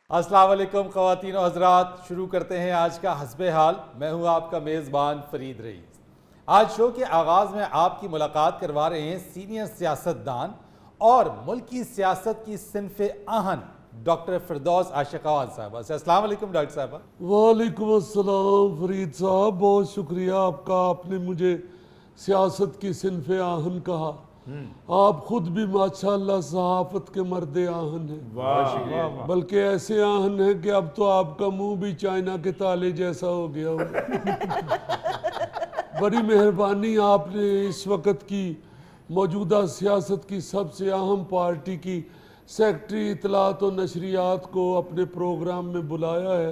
अस्सलाम वालेकुम ख़वातीन और हज़रात, शुरू करते हैं आज का हस्बे हाल। मैं हूं आपका मेज़बान फरीद रईस। आज शो के आगाज़ में आपकी मुलाकात करवा रहे हैं सीनियर सियासतदान और मुल्क की सियासत की सिनफ़े आहन डॉक्टर फिरदौस आशिक़ावान साहबा से। अस्सलाम वालेकुम डॉक्टर साहबा। वालेकुम अस्सलाम फरीद साहब, बहुत शुक्रिया आपका, आपने मुझे सियासत की सिनफ़े आहन कहा। आप खुद भी माशाअल्लाह सहाफ़त के मर्दे आहन हैं, बल्कि ऐसे आहन हैं कि अब तो आपका मुंह भी चाइना के ताले जैसा हो गया हो। बड़ी मेहरबानी, आपने इस वक्त की मौजूदा सियासत की सबसे अहम पार्टी की सेक्रेटरी इतलात और नशरियात को अपने प्रोग्राम में बुलाया है।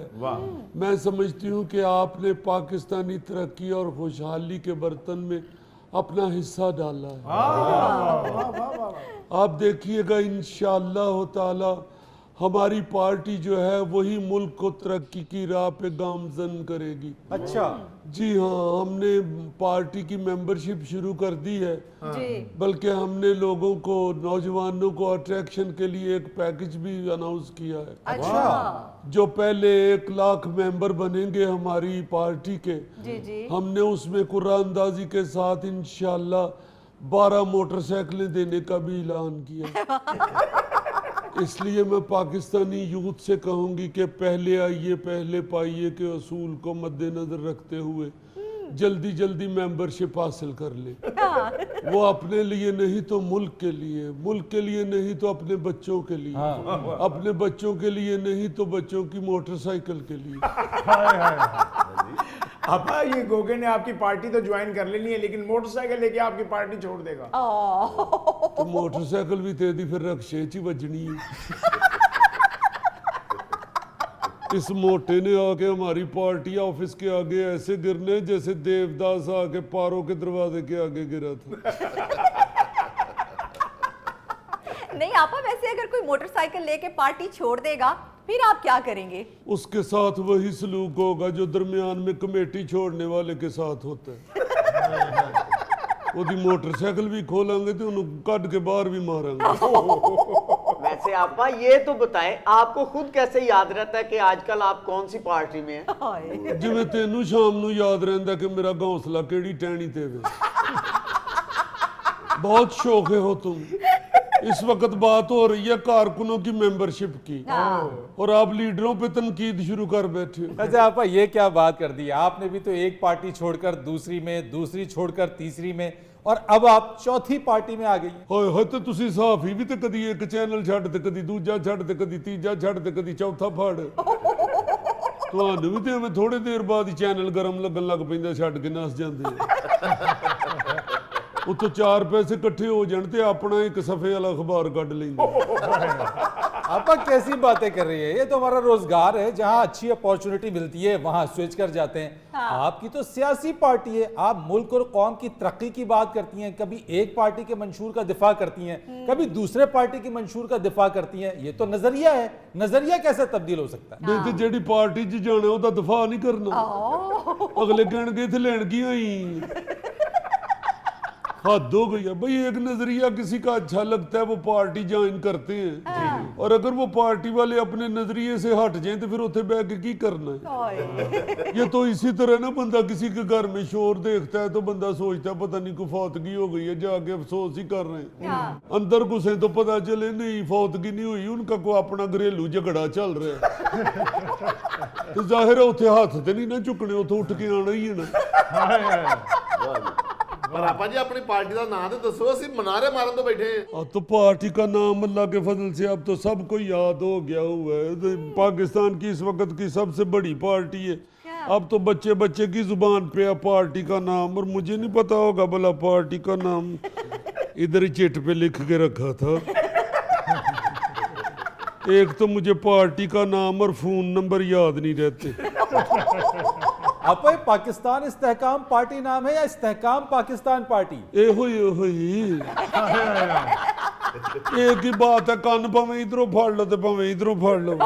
मैं समझती हूँ कि आपने पाकिस्तानी तरक्की और खुशहाली के बर्तन में अपना हिस्सा डाला है। आप देखिएगा इंशाअल्लाह ताला हमारी पार्टी जो है वही मुल्क को तरक्की की राह पे गामजन करेगी। अच्छा जी हाँ, हमने पार्टी की मेंबरशिप शुरू कर दी है, बल्कि हमने लोगों को, नौजवानों को अट्रैक्शन के लिए एक पैकेज भी अनाउंस किया है। अच्छा जो पहले 1 लाख मेंबर बनेंगे हमारी पार्टी के, हमने उसमें कुरान अंदाजी के साथ इंशाअल्लाह 12 मोटरसाइकिलें देने का भी ऐलान किया। इसलिए मैं पाकिस्तानी यूथ से कहूंगी कि पहले आइए पहले पाइए के असूल को मद्देनजर रखते हुए जल्दी जल्दी मेंबरशिप हासिल कर ले। वो अपने लिए नहीं तो मुल्क के लिए, मुल्क के लिए नहीं तो अपने बच्चों के लिए, अपने बच्चों के लिए नहीं तो बच्चों की मोटरसाइकिल के लिए। आपा ये गोगे ने आपकी पार्टी तो ज्वाइन कर लेनी है, लेकिन मोटरसाइकिल लेके आपकी पार्टी छोड़ देगा। तो मोटरसाइकिल भी दे दी, फिर रक्शे च ही बजनी है। इस मोटे ने आके हमारी पार्टी ऑफिस के आगे ऐसे गिरने जैसे देवदास आके पारों के दरवाजे के आगे गिरा था। नहीं आपा, वैसे अगर कोई मोटरसाइकिल लेके पार्टी छोड़ देगा फिर आप क्या करेंगे? उसके साथ वही सलूक होगा जो दरमियान में कमेटी छोड़ने वाले के साथ होता है। ओदी मोटरसाइकिल भी खोलेंगे तो उन्हें कट के बाहर भी मारेंगे। वैसे आपा ये तो बताएं, आपको खुद कैसे याद रहता है कि आजकल आप कौन सी पार्टी में हैं? जिवें तेनू शाम नू याद रहंदा कि मेरा घोंसला केड़ी टहनी ते वे। बहुत शौके हो तुम। इस वक्त बात हो रही है कारकुनों की मेंबरशिप की, और आप लीडरों पे तनकीद शुरू कर बैठे हो। अच्छा आपा, ये क्या बात कर दी आपने? भी तो एक पार्टी छोड़कर दूसरी में, दूसरी छोड़कर तीसरी में, और अब आप चौथी पार्टी में आ गई। होए होए, तो तुसी साफी भी तो कदी एक चैनल छड्ड ते कदी दूजा छड्ड ते कदी तीजा छड्ड ते कदी चौथा फड़। ਤੁਹਾਨੂੰ ਵੀ ਤੇ ਐਵੇਂ ਥੋੜੇ ਦੇਰ ਬਾਅਦ ਹੀ ਚੈਨਲ ਗਰਮ ਲੱਗਣ ਲੱਗ ਪੈਂਦਾ, ਛੱਡ ਕੇ ਨਸ ਜਾਂਦੇ ਆ। ਉੱਤੋਂ 4 ਪੈਸੇ ਇਕੱਠੇ ਹੋ ਜਾਣ ਤੇ ਆਪਣਾ ਇੱਕ ਸਫੇ ਵਾਲਾ ਅਖਬਾਰ ਕੱਢ ਲੈਂਦੇ। आपा कैसी बातें कर रही है? ये तो हमारा रोजगार है, जहाँ अच्छी अपॉर्चुनिटी मिलती है वहाँ स्विच कर जाते हैं। आपकी तो सियासी पार्टी है, आप मुल्क और कौम की तरक्की की बात करती हैं, कभी एक पार्टी के मंशूर का दिफा करती हैं, कभी दूसरे पार्टी के मंशूर का दिफा करती हैं। ये तो नजरिया है, नजरिया कैसे तब्दील हो सकता है? नहीं तो जेडी पार्टी च जाना ਉਹਦਾ दफा नहीं करना। अगले कहणगे इत्थे लैण की होई। हद हो गई है भाई, एक नजरिया किसी का अच्छा लगता है वो पार्टी ज्वाइन करते हैं, और अगर वो पार्टी वाले अपने नजरिए से हट जाएं तो फिर उसे बह के की करना है? ये तो इसी तरह ना, बंदा किसी के घर में शोर देखता है तो बंदा सोचता है पता नहीं कोई फौतगी हो गई है, जाके अफसोस ही कर रहे हैं। अंदर घुसे तो पता चले नहीं फौतगी नहीं हुई, उनका कोई अपना घरेलू झगड़ा चल रहा है। तो जाहिर है उसे हाथ तो नहीं ना चुकने, उसे उठ के आना ही है ना। पर आपा जी अपनी पार्टी का नाम तो दसो, असि मनारे मारन तो बैठे हैं। अब तो पार्टी का नाम अल्लाह के फजल से अब तो सबको याद हो गया हुआ है। तो पाकिस्तान की इस वक्त की सबसे बड़ी पार्टी है। अब तो बच्चे बच्चे की जुबान पे है पार्टी का नाम, और मुझे नहीं पता होगा भला पार्टी का नाम इधर ही चिट पे लिख के रखा था। एक तो मुझे पार्टी का नाम और फोन नंबर याद नहीं रहते। आपा, ये पाकिस्तान इस्तेहकाम पार्टी नाम है या इस्तेहकाम पाकिस्तान पार्टी? एक ही बात है, कान भावें इधरों फाड़ लो तो भावें इधरों फाड़ लो।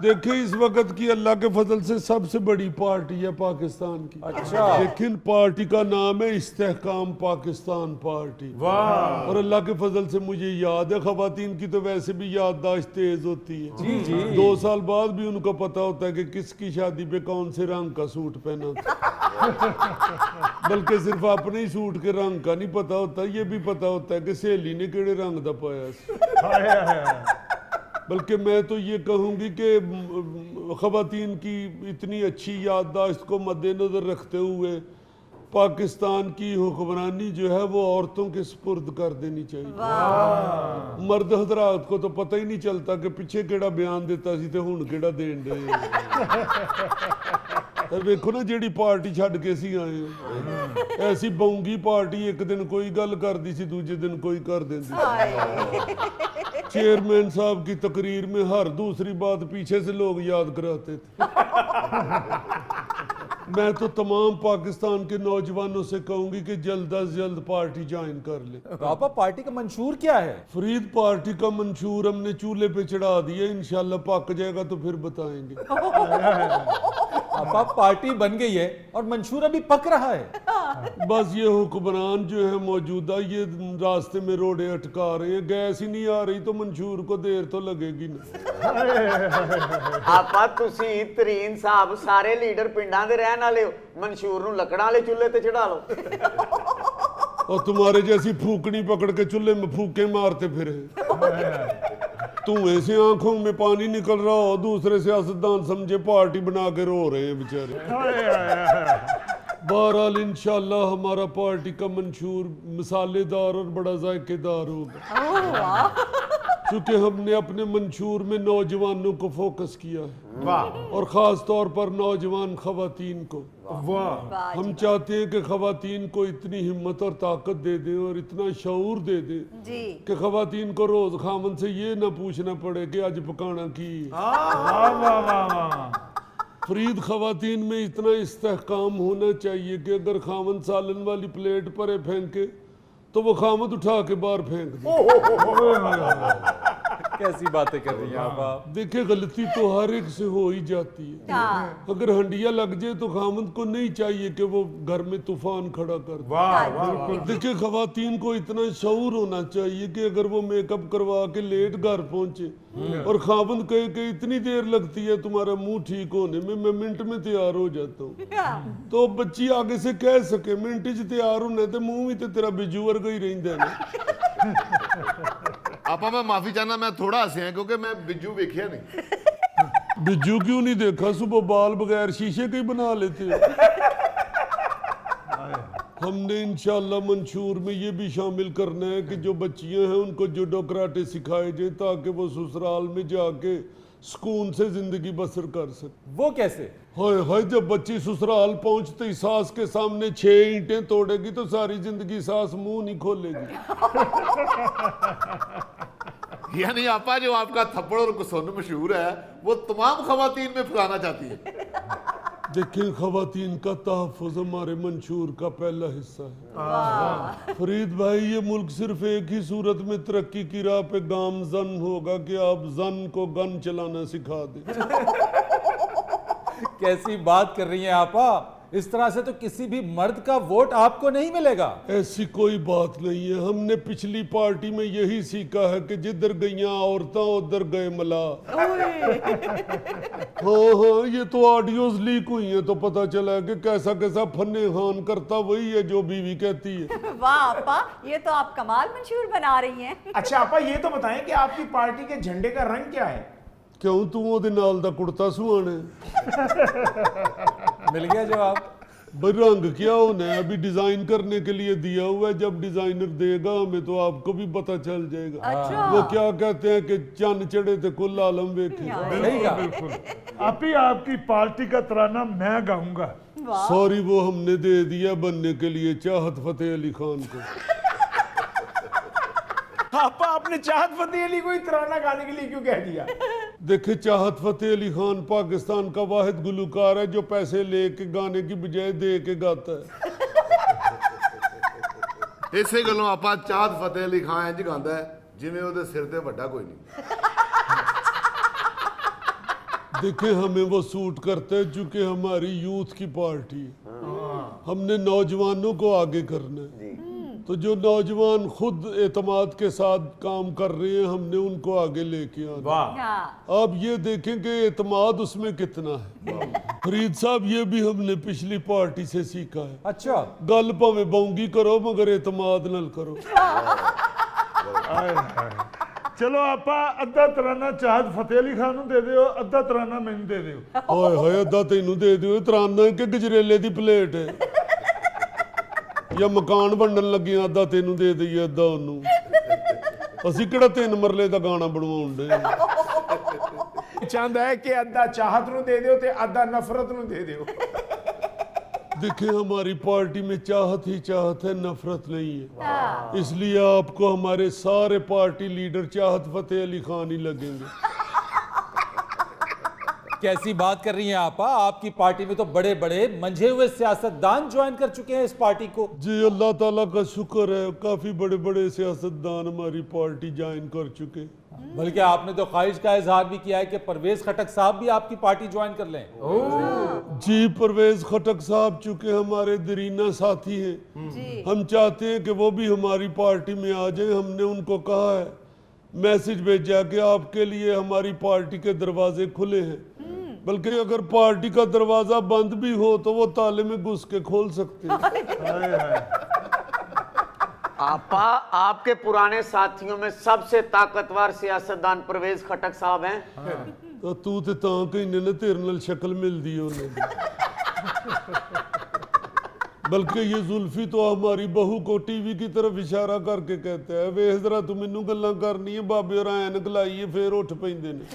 देखिए इस वक्त की अल्लाह के फजल से सबसे बड़ी पार्टी है पाकिस्तान की। अच्छा। लेकिन पार्टी का नाम है इस्तेहकाम पाकिस्तान पार्टी। वाह। और अल्लाह के फजल से मुझे याद है, खवातीन की तो वैसे भी याददाश्त तेज होती है। जी जी। 2 साल बाद भी उनको पता होता है कि किसकी शादी पे कौन से रंग का सूट पहना था। बल्कि सिर्फ अपने ही सूट के रंग का नहीं पता होता, ये भी पता होता है कि सहेली ने केड़े रंग दा पाया सी। बल्कि मैं तो ये कहूँगी कि ख़वातीन की इतनी अच्छी याददाश्त को मद्देनज़र रखते हुए पाकिस्तान की हुक्मरानी जो है वो औरतों के सुपुर्द कर देनी चाहिए। मर्द हजरात को तो पता ही नहीं चलता कि पीछे केड़ा बयान देता सी ते हुण केड़ा देन दे। देखो ना जेड़ी पार्टी छड़ के सी आए हैं, ऐसी बौंगी पार्टी एक दिन कोई गल करदी सी दूजे दिन कोई कर देंदी। चेयरमैन साहब की तकरीर में हर दूसरी बात पीछे से लोग याद कराते थे। मैं तो तमाम पाकिस्तान के नौजवानों से कहूंगी कि जल्द अज जल्द पार्टी ज्वाइन कर ले। पापा पार्टी का मंशूर क्या है? फरीद पार्टी का मंशूर हमने चूल्हे पे चढ़ा दिया, इंशाल्लाह पक जाएगा तो फिर बताएंगे। पापा पार्टी बन गई है और मंशूर अभी पक रहा है। बस ये हुक्मरान जो है मौजूदा ये रास्ते में रोडे अटका रहे हैं, गैस ही नहीं आ रही तो मंशूर को देर तो लगेगी ना। आपा तुसी तरीन साहब सारे लीडर पिंडां दे रहन वाले हो, मंशूर नूं लकड़ां वाले चूल्हे ते चढ़ा लो। और तुम्हारे जैसी फूकनी पकड़ के चूल्हे में फूके मारते फिरे। धुएं से आंखों में पानी निकल रहा हो, दूसरे सियासतदान समझे पार्टी बना के रो रहे हैं बेचारे। बहरहाल इंशाल्लाह हमारा पार्टी का मंशूर मसालेदार और बड़ा जायकेदार होगा, क्योंकि हमने अपने मंशूर में नौजवानों को फोकस किया है। वाह। और ख़ास तौर पर नौजवान ख़वातीन को। वाह। हम चाहते हैं कि ख़वातीन को इतनी हिम्मत और ताकत दे दें और इतना शऊर दे दें जी। कि ख़वातीन को रोज़ खामन से ये ना पूछना पड़े कि आज पकाना की। फरीद ख़वातीन में इतना इस्तेहकाम होना चाहिए कि अगर खामन सालन वाली प्लेट पर फेंके तो वो खामद उठा के बाहर फेंक दे। कैसी बातें कर रही हैं आप? देखिए गलती तो हर एक से हो ही जाती है। अगर हंडिया लग जाए तो खामद को नहीं चाहिए कि वो घर में तूफान खड़ा कर दे। वाह। देखिए खवातीन को इतना शऊर होना चाहिए कि अगर वो मेकअप करवा के लेट घर पहुंचे और खामद कहे कि इतनी देर लगती है तुम्हारा मुंह ठीक होने में, मैं मिनट में तैयार हो जाता हूँ, तो बच्ची आगे से कह सके मिनट च तैयार होने ते मुंह भी तो तेरा बिजू वर्गा ही रहिंदा ना। आपा मैं माफी चाहना, मैं थोड़ा हंसिया क्योंकि मैं बिज्जू वेखिया नहीं। बिज्जू क्यों नहीं देखा? सुबह बाल बगैर शीशे के ही बना लेते हो। हमने इंशाल्लाह मंशूर में ये भी शामिल करना है कि जो बच्चियां हैं उनको जुडो कराटे सिखाए जाए ताकि वो ससुराल में जाके सुकून से जिंदगी बसर कर सके। वो कैसे? हाय हाय, जब बच्ची ससुराल पहुंचते ही सास के सामने 6 ईंटें तोड़ेगी तो सारी जिंदगी सास मुंह नहीं खोलेगी। यानी आपा जो आपका थप्पड़ और कुसुन मशहूर है वो तमाम खवातीन में फैलाना चाहती है। देखिए खवातीन का तहफ़्फ़ुज़ हमारे मंशूर का पहला हिस्सा है। फरीद भाई ये मुल्क सिर्फ एक ही सूरत में तरक्की की राह पे गामजन होगा कि आप जन को गन चलाना सिखा दें। कैसी बात कर रही हैं आपा? इस तरह से तो किसी भी मर्द का वोट आपको नहीं मिलेगा। ऐसी कोई बात नहीं है, हमने पिछली पार्टी में यही सीखा है कि जिधर गईयां औरतां उधर गए मला। हाँ, ये तो ऑडियोज लीक हुई हैं तो पता चला है कि कैसा कैसा फन्ने खान करता वही है जो बीवी कहती है। वाह आपा, ये तो आप कमाल मंशूर बना रही हैं। अच्छा आपा ये तो बताएं कि आपकी पार्टी के झंडे का रंग क्या है? क्यों तू ओदे नाल दा कुर्ता सुहाना मिल गया जवाब। भाई रंग क्या होना है, अभी डिजाइन करने के लिए दिया हुआ है, जब डिजाइनर देगा हमें तो आपको भी पता चल जाएगा। अच्छा। वो क्या कहते हैं कि चंद चढ़े थे कुल आलम वेखे। सही कहा। बिल्कुल। आप ही आपकी पार्टी का तराना मैं गाऊंगा। सॉरी वो हमने दे दिया बनने के लिए चाहत फतेह अली खान को। आपा आपने चाहत फतेह अली को ही तराना गाने के लिए क्यों कह दिया? देखिए चाहत फतेह अली खान पाकिस्तान का वाहिद गुलकार है जो पैसे लेके गाने की बजाय दे के गाता है। ਇਸੇ ਗੱਲੋਂ ਆਪਾਂ ਚਾਹਤ ਫਤਿਹ ਅਲੀ ਖਾਨ ਇੰਜ ਗਾਉਂਦਾ ਹੈ ਜਿਵੇਂ ਉਹਦੇ ਸਿਰ ਤੇ ਵੱਡਾ ਕੋਈ ਨਹੀਂ। देखे हमें वो सूट करते हैं चूंकि हमारी यूथ की पार्टी है। हमने नौजवानों को आगे करना है, तो जो नौजवान खुद एतमाद के साथ काम कर रहे हैं हमने उनको आगे लेके आना। वाह, हाँ। आप ये देखें कि एतमाद उसमें कितना है। फरीद साहब ये भी हमने पिछली पार्टी से सीखा है, अच्छा, गल भावे बाउंगी करो मगर एतमाद नल करो। ਆਏ ਹਾਏ। ਚਲੋ ਆਪਾਂ ਅੱਧਾ ਤਰਾਨਾ ਚਾਹਤ ਫਤਿਹ ਅਲੀ ਖਾਨ ਨੂੰ ਦੇ ਦਿਓ, ਅੱਧਾ ਤਰਾਨਾ ਮੈਨੂੰ ਦੇ ਦਿਓ। ਹਾਏ ਹਾਏ ਅੱਧਾ ਤੈਨੂੰ ਦੇ ਦਿਓ, ਤਰਾਨਾ ਕਿ ਗਜਰੇਲੇ ਦੀ ਪਲੇਟ ਹੈ ਜਾਂ ਮਕਾਨ ਵੰਡਣ ਲੱਗਿਆ ਅੱਧਾ ਤੈਨੂੰ ਦੇ ਦਈਏ ਅੱਧਾ ਉਹਨੂੰ। ਅਸੀਂ ਕਿਹੜਾ 3 ਮਰਲੇ ਦਾ ਗਾਣਾ ਬਣਵਾਉਣ ਦੇ। चाहता है कि अद्धा चाहत नु दे दियो ते अद्धा नफरत नु दे दियो। देखिए हमारी पार्टी में चाहत ही चाहत है, नफरत नहीं है। इसलिए आपको हमारे सारे पार्टी लीडर चाहत फतेह अली खान ही लगेंगे। कैसी बात कर रही हैं आपकी पार्टी में तो बड़े बड़े मंझे हुए सियासतदान ज्वाइन कर चुके हैं इस पार्टी को। जी अल्लाह ताला का शुक्र है, काफी बड़े बड़े सियासतदान हमारी पार्टी ज्वाइन कर चुके। बल्कि आपने तो ख्वाहिश का इजहार भी किया है कि परवेज खटक साहब भी आपकी पार्टी ज्वाइन कर लें। जी परवेज खटक साहब चूंकि हमारे दरीना साथी हैं, जी। हम चाहते हैं कि वो भी हमारी पार्टी में आ जाए। हमने उनको कहा है, मैसेज भेजा कि आपके लिए हमारी पार्टी के दरवाजे खुले हैं, बल्कि अगर पार्टी का दरवाजा बंद भी हो तो वो ताले में घुस के खोल सकते हैं। आपा आपके पुराने साथियों में सबसे ताकतवर सियासतदान परवेज खटक साहब हैं। तो तू ते तां कहने ने तेरे नाल शक्ल मिलदी है उन्हें। बल्कि ये जुल्फी तो हमारी बहू को टीवी की तरफ इशारा करके कहता है, वेख जरा तू मैनू गल्लां करनी है, बाबे और ऐनक लाई है फिर उठ पैंदे ने।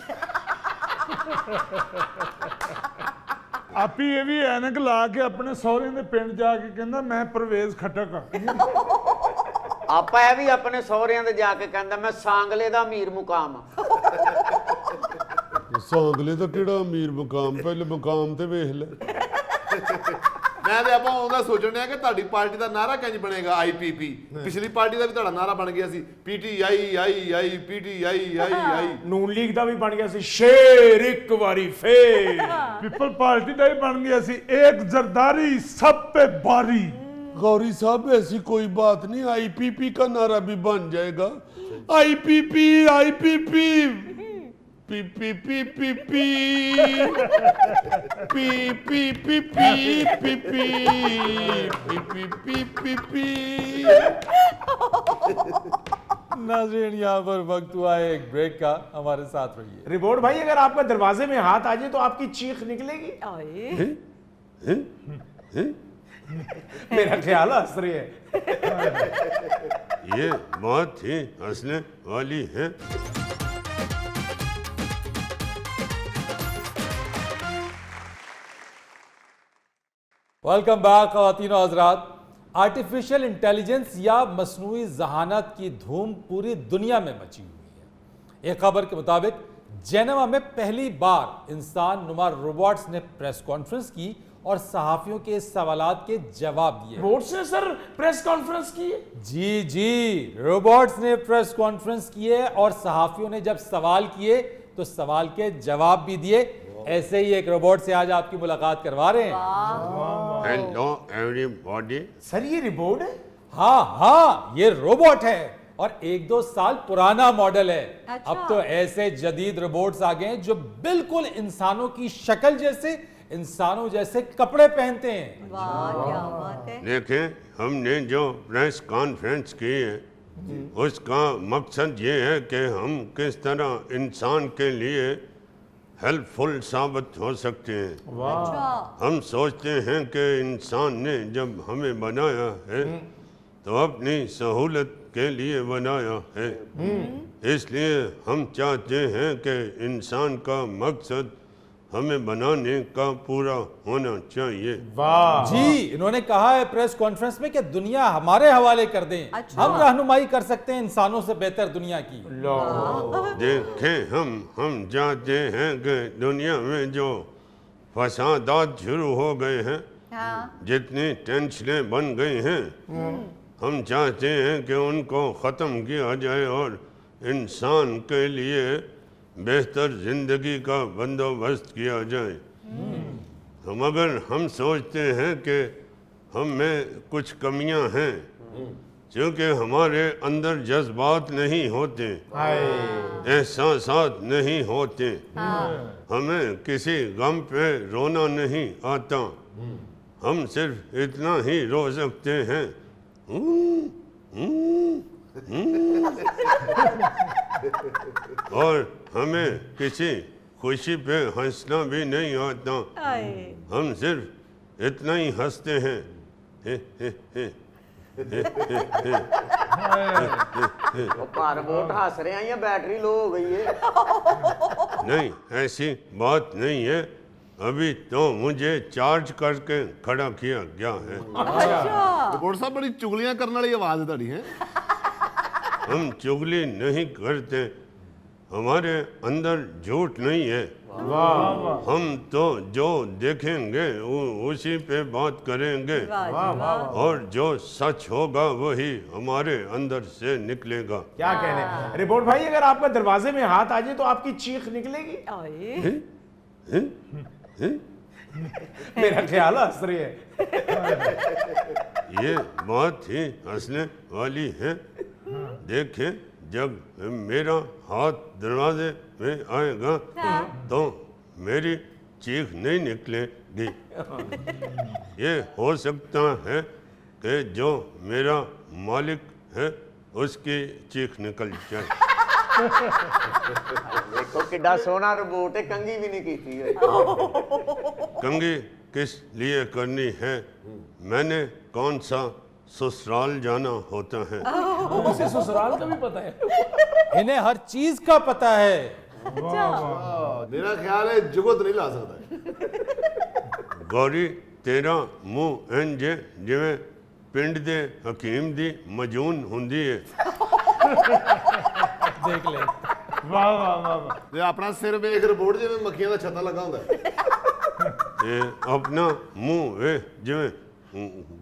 ਆਪੀ ਇਹ ਵੀ ਐਨਕ ਲਾ ਕੇ ਆਪਣੇ ਸਹੁਰੇ ਦੇ ਪਿੰਡ ਜਾ ਕੇ ਕਹਿੰਦਾ ਮੈਂ ਪਰਵੇਜ਼ ਖਟਕ ਆ। आपा है भी अपने सौरियां दे जाके कहंदा मैं सांगले दा अमीर मुकाम आ। सांगले दा केड़ा अमीर मुकाम, पहले मुकाम ते वेख ले। ਮੈਂ ਤੇ ਆਪਾਂ ਉਹਦਾ ਸੋਚਣ ਡਿਆ ਕਿ ਤੁਹਾਡੀ ਪਾਰਟੀ ਦਾ ਨਾਰਾ ਕਿੰਜ ਬਣੇਗਾ, ਆਈਪੀਪੀ। ਪਿਛਲੀ ਪਾਰਟੀ ਦਾ ਵੀ ਤੁਹਾਡਾ ਨਾਰਾ ਬਣ ਗਿਆ ਸੀ ਪੀਟੀਆਈ ਆਈ ਆਈ ਪੀਟੀਆਈ ਆਈ ਆਈ। ਨੂਨ ਲੀਗ ਦਾ ਵੀ ਬਣ ਗਿਆ ਸੀ ਸ਼ੇਰ ਇੱਕ ਵਾਰੀ ਫੇਰ। ਪੀਪਲ ਪਾਰਟੀ ਦਾ ਵੀ ਬਣ ਗਿਆ ਸੀ ਇੱਕ ਜ਼ਰਦਾਰੀ ਸਭ पे बारी। गौरी साहब ऐसी कोई बात नहीं, आईपीपी का नारा भी बन जाएगा। आईपीपी आईपीपी पीपीपीपीपी पीपीपीपीपी पीपीपीपी। नाज़रीन यहाँ पर वक्त हुआ है एक ब्रेक का, हमारे साथ रहिए। रिपोर्ट भाई अगर आपका दरवाजे में हाथ आ जाए तो आपकी चीख निकलेगी। मेरा ख्याल हंस रही है। ये बात ही हंसने वाली है। वेलकम बैक ख़वातीन और हज़रात। आर्टिफिशियल इंटेलिजेंस या मसनूई जहानत की धूम पूरी दुनिया में मची हुई है। एक खबर के मुताबिक जेनेवा में पहली बार इंसान नुमा रोबोट्स ने प्रेस कॉन्फ्रेंस की और सहाफियों के सवालात के जवाब दिए। रोबोट्स ने सर प्रेस कॉन्फ्रेंस की? जी रोबोट्स ने प्रेस कॉन्फ्रेंस किए और सहाफियों ने जब सवाल किए तो सवाल के जवाब भी दिए। ऐसे ही एक रोबोट से आज आपकी मुलाकात करवा रहे हैं। Hello everybody. सर ये रिपोर्ट है? हाँ ये रोबोट है और 1-2 साल पुराना मॉडल है। अच्छा। अब तो ऐसे जदीद रोबोट्स आ गए हैं जो बिल्कुल इंसानों की शक्ल जैसे, इंसानों जैसे कपड़े पहनते हैं। वाह क्या बात है। देखें हमने जो प्रेस कॉन्फ्रेंस की है उसका मकसद ये है कि हम किस तरह इंसान के लिए हेल्पफुल साबित हो सकते हैं। अच्छा। हम सोचते हैं कि इंसान ने जब हमें बनाया है तो अपनी सहूलत के लिए बनाया है, इसलिए हम चाहते हैं कि इंसान का मकसद हमें बनाने का पूरा होना चाहिए। वाह जी इन्होंने कहा है प्रेस कॉन्फ्रेंस में कि दुनिया हमारे हवाले कर दें। अच्छा। हम रहनुमाई कर सकते हैं इंसानों से बेहतर दुनिया की। देखें हम चाहते हैं कि दुनिया में जो फसादात शुरू हो गए हैं, हाँ। जितनी टेंशनें बन गई हैं, हम चाहते हैं कि उनको ख़त्म किया जाए और इंसान के लिए बेहतर जिंदगी का बंदोबस्त किया जाए। मगर हम सोचते हैं कि हम में कुछ कमियां हैं, क्योंकि हमारे अंदर जज्बात नहीं होते, एहसासात नहीं होते, हमें किसी गम पे रोना नहीं आता, हम सिर्फ इतना ही रो सकते हैं और हमें किसी खुशी पे हंसना भी नहीं आता, हम सिर्फ इतना ही हंसते हैं रोबोट हंस रहे हैं या बैटरी लो हो गई है? नहीं, ऐसी बात नहीं है, अभी तो मुझे चार्ज करके खड़ा किया गया है। रिपोर्टर साहब बड़ी चुगलियां करने वाली आवाज है ਤੁਹਾਡੀ है। हम चुगली नहीं करते, हमारे अंदर झूठ नहीं है, हम तो जो देखेंगे उसी पे बात करेंगे और जो सच होगा वही हमारे अंदर से निकलेगा। क्या कहने रिपोर्ट भाई, अगर आपका दरवाजे में हाथ आ जाए तो आपकी चीख निकलेगी? मेरा ख्याल हंस रही है। ये बात ही हंसने वाली है। देखे, जब मेरा हाथ दरवाजे में आएगा तो मेरी चीख नहीं निकलेगी। ये हो सकता है कि जो मेरा मालिक है उसकी चीख निकल जाए। देखो किड्डा सोना रोबोट है, कंगी भी नहीं की थी। कंगी किस लिए करनी है? मैंने कौन सा ससुराल जाना होता है? उसे ससुराल का भी पता है। इन्हें हर चीज का पता है। मेरा ख्याल है जुगत नहीं ला सकता। गौरी तेरा मुंह इंज जिवें पिंड दे हकीम दी मजून हुंदी है। देख ले, वाह वाह वाह वाह। ਜੇ ਆਪਣਾ ਸਿਰ ਵੇਖ ਰਿਪੋਰਟ ਜਿਵੇਂ ਮੱਖੀਆਂ ਦਾ ਛੱਤਾ ਲੱਗਾ ਹੁੰਦਾ ਹੈ। ये अपना मुंह वे जिवें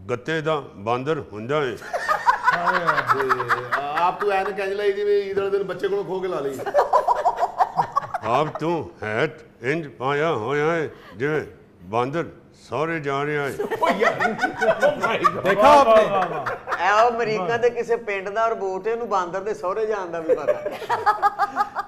गत्ते दा बांदर हुंदा है। ਤੇ ਆਪ ਤੂੰ ਐਨ ਕਹਿੰਜ ਲਈ ਜਿਵੇਂ ਈਦ ਵਾਲੇ ਦਿਨ ਬੱਚੇ ਕੋਲੋਂ ਖੋ ਕੇ ਲਾ ਲਈ। आप तू हैत इंज पाया होया है जिवें बांदर सौरे जा रहा है। देखा आपने? ਐ ਉਹ ਅਮਰੀਕਾ ਦੇ ਕਿਸੇ ਪਿੰਡ ਦਾ ਰੋਬੋਟ ਹੈ, ਉਹਨੂੰ ਬਾਂਦਰ ਦੇ ਸਹੁਰੇ ਜਾਣ ਦਾ ਵੀ ਪਤਾ।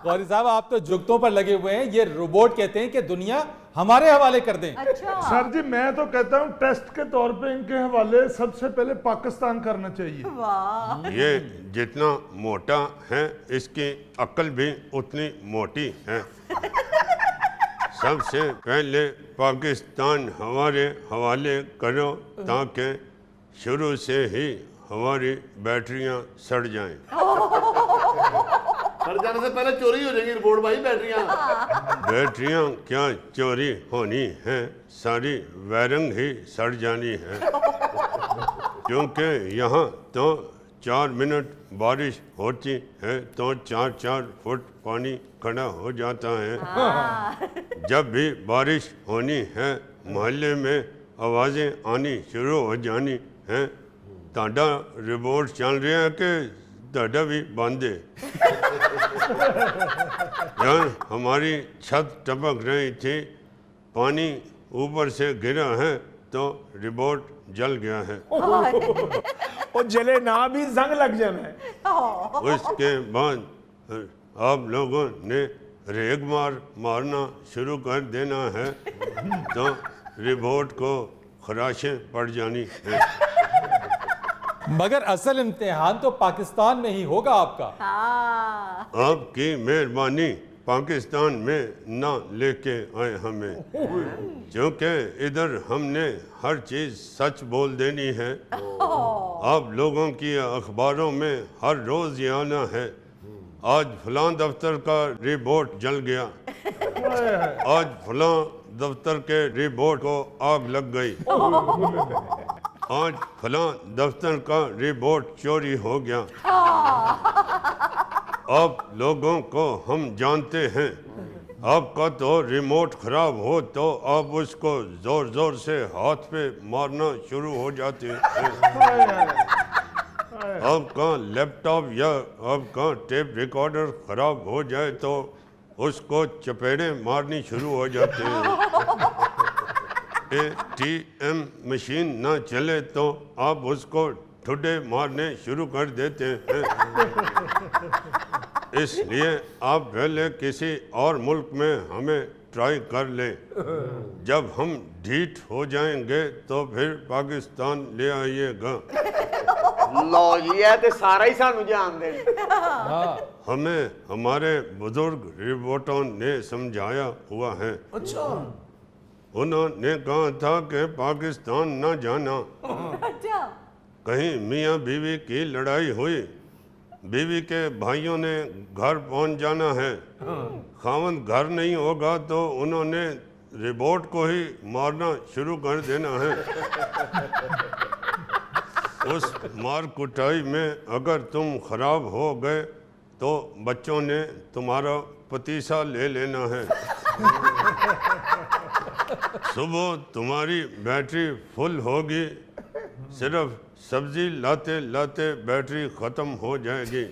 गौरी साहब, आप तो जुगतों पर लगे हुए हैं। ये रोबोट कहते हैं कि दुनिया हमारे हवाले कर दें। अच्छा, सर जी, मैं तो कहता हूँ टेस्ट के तौर पे इनके हवाले सबसे पहले पाकिस्तान करना चाहिए। वाह, ये जितना मोटा है इसकी अक्ल भी उतनी मोटी है। सबसे पहले पाकिस्तान हमारे हवाले करो ताकि शुरू से ही हमारी बैटरियां सड़ जाएं। सड़ जाने से पहले चोरी हो जाएगी रिपोर्ट भाई बैटरियां। बैटरियां क्या चोरी होनी है, सारी वायरिंग ही सड़ जानी है। क्योंकि यहाँ तो 4 मिनट बारिश होती है तो 4-4 फुट पानी खड़ा हो जाता है। जब भी बारिश होनी है मोहल्ले में आवाज़ें आनी शुरू हो जानी हैं। ताड़ा रिपोर्ट चल रहा है कि ताड़ा भी बंद है। यार हमारी छत टपक रही थी, पानी ऊपर से गिरा है तो रिपोर्ट जल गया है। और जले ना भी जंग लग जाना है। उसके बाद आप लोगों ने रेग मारना शुरू कर देना है तो रिपोर्ट को खराशें पड़ जानी है। मगर असल इम्तिहान तो पाकिस्तान में ही होगा आपका। हाँ, आपकी मेहरबानी पाकिस्तान में ना लेके आए हमें, क्योंकि इधर हमने हर चीज़ सच बोल देनी है। आप लोगों की अखबारों में हर रोज़ ये आना है, आज फलां दफ्तर का रिपोर्ट जल गया, आज फलां दफ्तर के रिपोर्ट को आग लग गई, आज फलां दफ्तर का रिपोर्ट चोरी हो गया। आप लोगों को हम जानते हैं, आपका तो रिमोट खराब हो तो आप उसको जोर जोर से हाथ पे मारना शुरू हो जाते हैं। आपका लैपटॉप या आपका टेप रिकॉर्डर खराब हो जाए तो उसको चपेड़े मारनी शुरू हो जाते हैं। ATM मशीन ना चले तो आप उसको ठुड्डे मारने शुरू कर देते हैं। इसलिए आप पहले किसी और मुल्क में हमें ट्राई कर लें। जब हम ढीठ हो जाएंगे तो फिर पाकिस्तान ले आइएगा। लो जी है तो सारा ही सानू जान दे। हमें हमारे बुजुर्ग रिपोर्टों ने समझाया हुआ है। अच्छा उन्होंने कहा था कि पाकिस्तान ना जाना। अच्छा कहीं मियाँ बीवी की लड़ाई हुई, बीवी के भाइयों ने घर पहुंच जाना है, खावंद घर नहीं होगा तो उन्होंने रिपोर्ट को ही मारना शुरू कर देना है। उस मार कुटाई में अगर तुम खराब हो गए तो बच्चों ने तुम्हारा पतीसा ले लेना है। सुबह तुम्हारी बैटरी फुल होगी, सिर्फ सब्जी लाते लाते बैटरी खत्म हो जाएगी।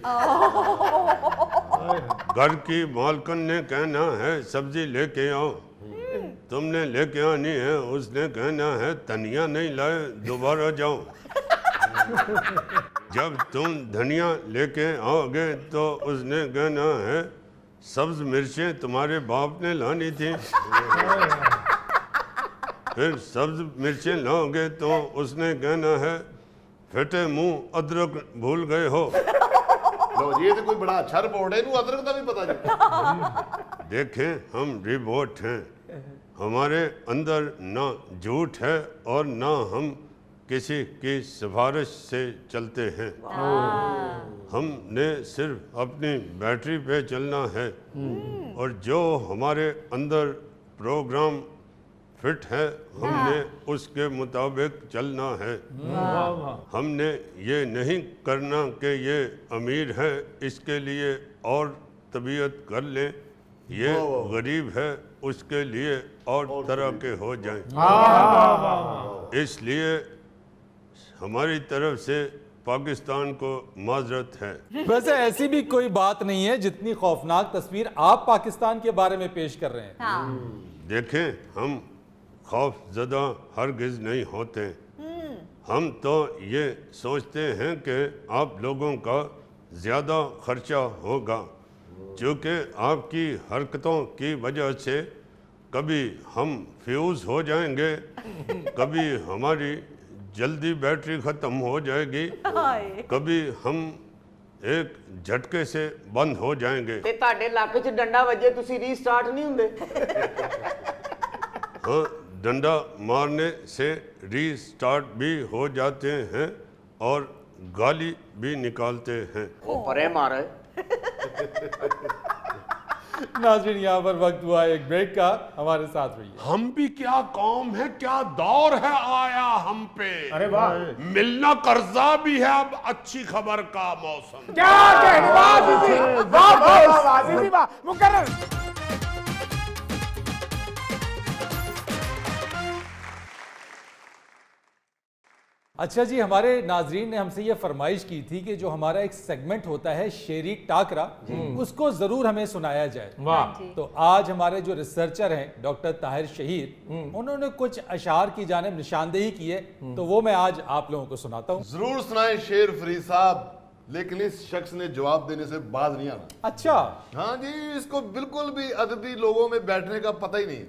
घर की मालकन ने कहना है सब्जी लेके आओ, तुमने लेके आनी है, उसने कहना है धनिया नहीं लाए दोबारा जाओ। जब तुम धनिया लेके आओगे तो उसने कहना है सब्ज मिर्चें तुम्हारे बाप ने लानी थी। फिर सब्ज मिर्चें लाओगे तो उसने कहना है फटे मुंह अदरक भूल गए हो। लो जी ये तो कोई बड़ा अच्छा रिपोर्ट है, इनू अदरक का भी पता जी। देखें हम रिपोर्ट हैं, हमारे अंदर ना झूठ है और ना हम किसी की सिफारिश से चलते हैं। हमने सिर्फ अपनी बैटरी पे चलना है और जो हमारे अंदर प्रोग्राम फिट है हमने उसके मुताबिक चलना है। हमने ये नहीं करना कि ये अमीर है इसके लिए और तबीयत कर लें, ये गरीब है उसके लिए और तरह के हो जाएं। इसलिए हमारी तरफ से पाकिस्तान को माजरत है। वैसे ऐसी भी कोई बात नहीं है जितनी खौफनाक तस्वीर आप पाकिस्तान के बारे में पेश कर रहे हैं। देखें हम खौफ ज़दा हरगिज़ नहीं होते। हम तो ये सोचते हैं कि आप लोगों का ज़्यादा खर्चा होगा, क्योंकि आपकी हरकतों की वजह से कभी हम फ्यूज़ हो जाएंगे, कभी हमारी जल्दी बैटरी ख़त्म हो जाएगी, कभी हम एक झटके से बंद हो जाएंगे। ते ਤੁਹਾਡੇ ਇਲਾਕੇ 'ਚ ਡੰਡਾ ਵੱਜੇ ਤੁਸੀਂ ਰੀਸਟਾਰਟ ਨਹੀਂ ਹੁੰਦੇ। हाँ, डंडा मारने से रीस्टार्ट भी हो जाते हैं और गाली भी निकालते हैं। ਉਹ ਪਰੇ ਮਾਰੇ। नाज़रीन यहाँ पर वक्त हुआ एक ब्रेक का, हमारे साथ रहिए। हम भी क्या कौम है, क्या दौर है आया हम पे। अरे वाह मिलना कर्जा भी है अब अच्छी खबर का मौसम। क्या कहने वाह दीदी, वाह वाह वाह वाह दीदी वाह मुकर्रर। अच्छा जी, हमारे नाजरीन ने हमसे ये फरमाइश की थी कि जो हमारा एक सेगमेंट होता है शेरी टाकरा, उसको जरूर हमें सुनाया जाए। वाह तो आज हमारे जो रिसर्चर हैं डॉक्टर ताहिर शहीद, उन्होंने कुछ अशार की जानिब निशानदेही की है, तो वो मैं आज आप लोगों को सुनाता हूँ। जरूर सुनाए शेर फरीद साहब, लेकिन इस शख्स ने जवाब देने से बाज नहीं आना। अच्छा, हाँ जी, इसको बिल्कुल भी अदबी लोगों में बैठने का पता ही नहीं।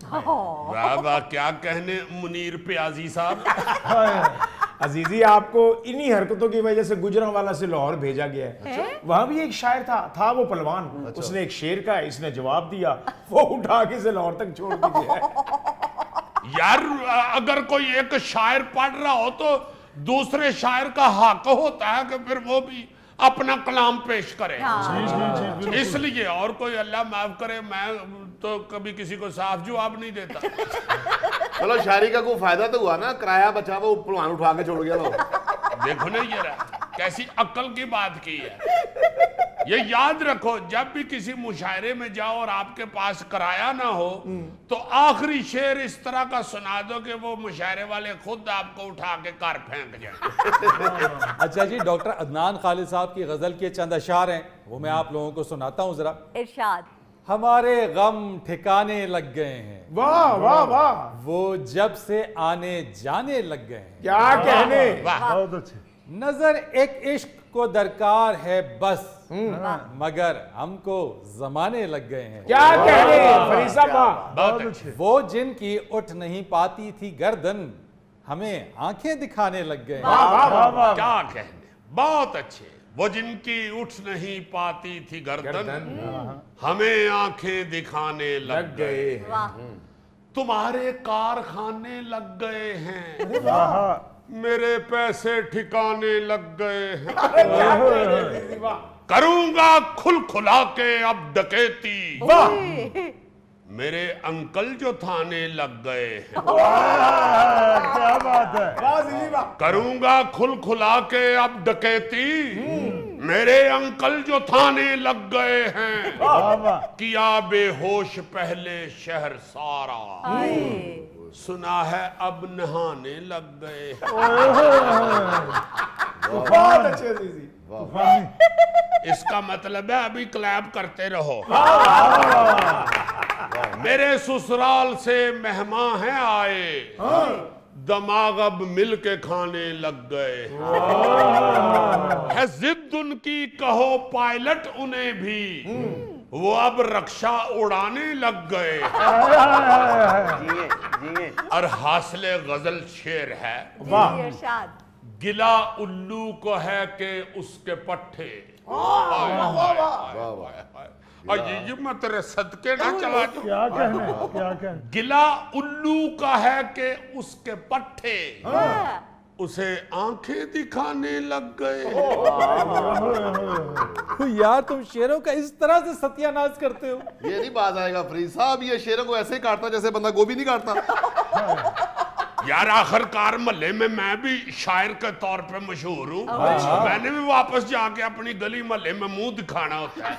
वाह वाह, क्या कहने मुनीर प्याजी साहब। अजीजी आपको इन्हीं हरकतों की वजह से गुजरांवाला से लाहौर भेजा गया है। वहां भी एक शायर था वो पहलवान। उसने एक शेर का इसने जवाब दिया, वो उठा के इसे लाहौर तक छोड़ दिया है। यार अगर कोई एक शायर पढ़ रहा हो तो दूसरे शायर का हक होता है कि फिर वो भी अपना कलाम पेश करे। इसलिए और कोई अल्लाह माफ करे, मैं तो कभी किसी को साफ जवाब नहीं देता। चलो शायरी का कोई फायदा तो हुआ ना, किराया बचा, वो पहलवान उठा के छोड़ गया। देखो ना ये कैसी अक्ल की बात की है। ये याद रखो, जब भी किसी मुशायरे में जाओ और आपके पास किराया ना हो तो आखिरी शेर इस तरह का सुना दो कि वो मुशायरे वाले खुद आपको उठा के कार फेंक जाए। अच्छा जी, डॉक्टर अदनान खालिद साहब की गजल के चंद अशार हैं, वो मैं आप लोगों को सुनाता हूँ जरा। इरशाद। हमारे गम ठिकाने लग गए हैं, वाह वाह वाह, वो जब से आने जाने लग गए हैं। क्या कहने। बहुत अच्छे। नजर एक इश्क को दरकार है बस, मगर हमको जमाने लग गए हैं। क्या कहने फरीद साहब, वाह। बहुत अच्छे। वो जिनकी उठ नहीं पाती थी गर्दन, हमें आंखें दिखाने लग गए हैं। वाह वाह, क्या कहने, बहुत अच्छे। वो जिनकी उठ नहीं पाती थी गर्दन, हमें आंखें दिखाने लग गए। वाह तुम्हारे कारखाने लग गए हैं, मेरे पैसे ठिकाने लग गए हैं। करूंगा खुल खुला के अब डकैती, मेरे अंकल जो थाने लग गए हैं। क्या बात है। करूंगा खुल खुला के अब डकैती, मेरे अंकल जो थाने लग गए हैं। किया बेहोश पहले शहर सारा, सुना है अब नहाने लग गए। बहुत अच्छे अजीजी। इसका मतलब है अभी क्लैप करते रहो। मेरे ससुराल से मेहमान हैं आए, दमाग अब मिल के खाने लग गए। है जिद उनकी कहो पायलट उन्हें भी, वो अब रक्षा उड़ाने लग गए। जिए जिए। और हासिले गजल शेर है, जी इरशाद। गिला उल्लू को है कि उसके पट्टे। और ये मैं तेरे सदके ना चला दूं। क्या कहने, क्या कहने। गिला उल्लू का है कि उसके पट्टे, उसे आंखें दिखाने लग गए। यार तुम शेरों का इस तरह से सत्यानाश करते हो। ये नहीं बाज आएगा फरीद साहब, ये शेरों को ऐसे ही काटता जैसे बंदा गोभी नहीं काटता। यार आखिरकार मोहल्ले में मैं भी शायर के तौर पे मशहूर हूँ, मैंने भी वापस जाके अपनी गली मोहल्ले में मुंह दिखाना होता है।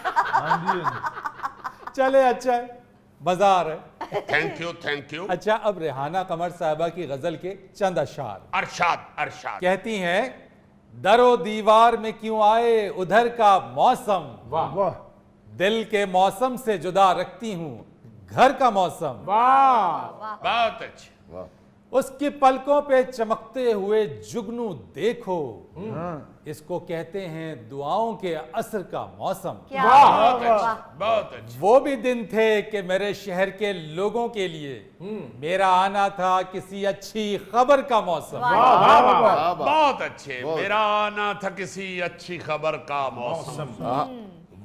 चले अच्छा है, बाजार है। Thank you thank you. अच्छा अब रेहाना कमर साहबा की गजल के चंद अशार। अरशाद अरशाद। कहती हैं, दरो दीवार में क्यों आए उधर का मौसम, वाह। दिल के मौसम से जुदा रखती हूँ घर का मौसम। बहुत अच्छे। उसकी पलकों पे चमकते हुए जुगनू देखो, इसको कहते हैं दुआओं के असर का मौसम। क्या बहुत वाह। अच्छे बहुत अच्छे। वो भी दिन थे कि मेरे शहर के लोगों के लिए मेरा आना था किसी अच्छी खबर का मौसम। बहुत अच्छे। मेरा आना था किसी अच्छी खबर का मौसम।